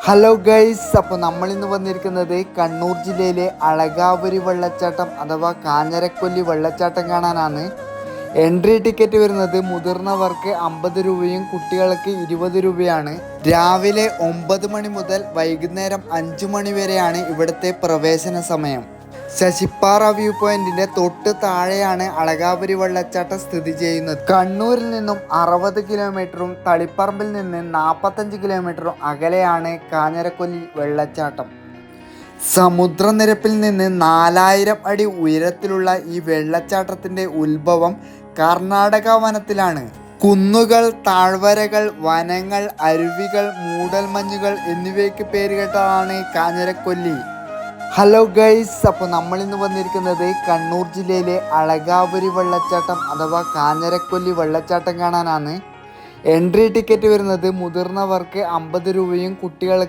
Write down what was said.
Hello guys, അപ്പോൾ നമ്മളിന്ന് വന്നിരിക്കുന്നത് കണ്ണൂർ ജില്ലയിലെ അളകാപുരി വെള്ളച്ചാട്ടം അഥവാ കാഞ്ഞിരക്കൊല്ലി വെള്ളച്ചാട്ടം കാണാനാണ്. എൻട്രി ടിക്കറ്റ് വരുന്നത് മുതിർന്നവർക്ക് 50 രൂപയും കുട്ടികൾക്ക് 20 രൂപയാണ്. രാവിലെ 9 മണി മുതൽ വൈകുന്നേരം 5 മണി വരെയാണ് ഇവിടുത്തെ പ്രവേശന സമയം. ശശിപ്പാറ വ്യൂ പോയിന്റിന്റെ തൊട്ട് താഴെയാണ് അളകാപുരി വെള്ളച്ചാട്ടം സ്ഥിതി ചെയ്യുന്നത്. കണ്ണൂരിൽ നിന്നും 60 കിലോമീറ്ററും തളിപ്പറമ്പിൽ നിന്ന് 45 കിലോമീറ്ററും അകലെയാണ് കാഞ്ഞിരക്കൊല്ലി വെള്ളച്ചാട്ടം. സമുദ്രനിരപ്പിൽ നിന്ന് 4000 അടി ഉയരത്തിലുള്ള ഈ വെള്ളച്ചാട്ടത്തിന്റെ ഉത്ഭവം കർണാടക വനത്തിലാണ്. കുന്നുകൾ, താഴ്വരകൾ, വനങ്ങൾ, അരുവികൾ, മൂടൽമഞ്ഞുകൾ എന്നിവയ്ക്ക് പേരുകേട്ടതാണ് കാഞ്ഞിരക്കൊല്ലി. ഹലോ ഗൈസ്, അപ്പോൾ നമ്മളിന്ന് വന്നിരിക്കുന്നത് കണ്ണൂർ ജില്ലയിലെ അളകാപുരി വെള്ളച്ചാട്ടം അഥവാ കാഞ്ഞിരക്കൊല്ലി വെള്ളച്ചാട്ടം കാണാനാണ്. എൻട്രി ടിക്കറ്റ് വരുന്നത് മുതിർന്നവർക്ക് 50 രൂപയും കുട്ടികൾക്ക്